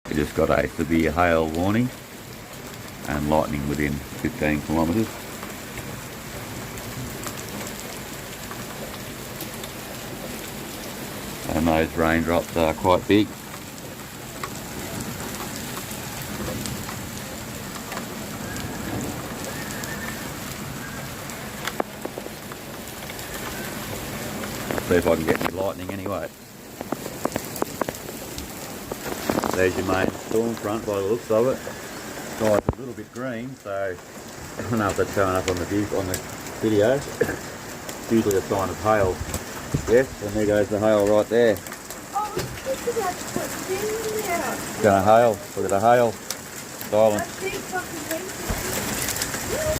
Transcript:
We just got a severe hail warning and lightning within 15 kilometres. And those raindrops are quite big. See if I can get any lightning anyway. There's your main storm front by the looks of it. Sky's a little bit green, so I don't know if that's showing up on the video. It's usually a sign of hail. Yes, and there goes the hail right there. Oh, it's about to put things there. It's gonna hail. Look at the hail. Silence. That big fucking thing.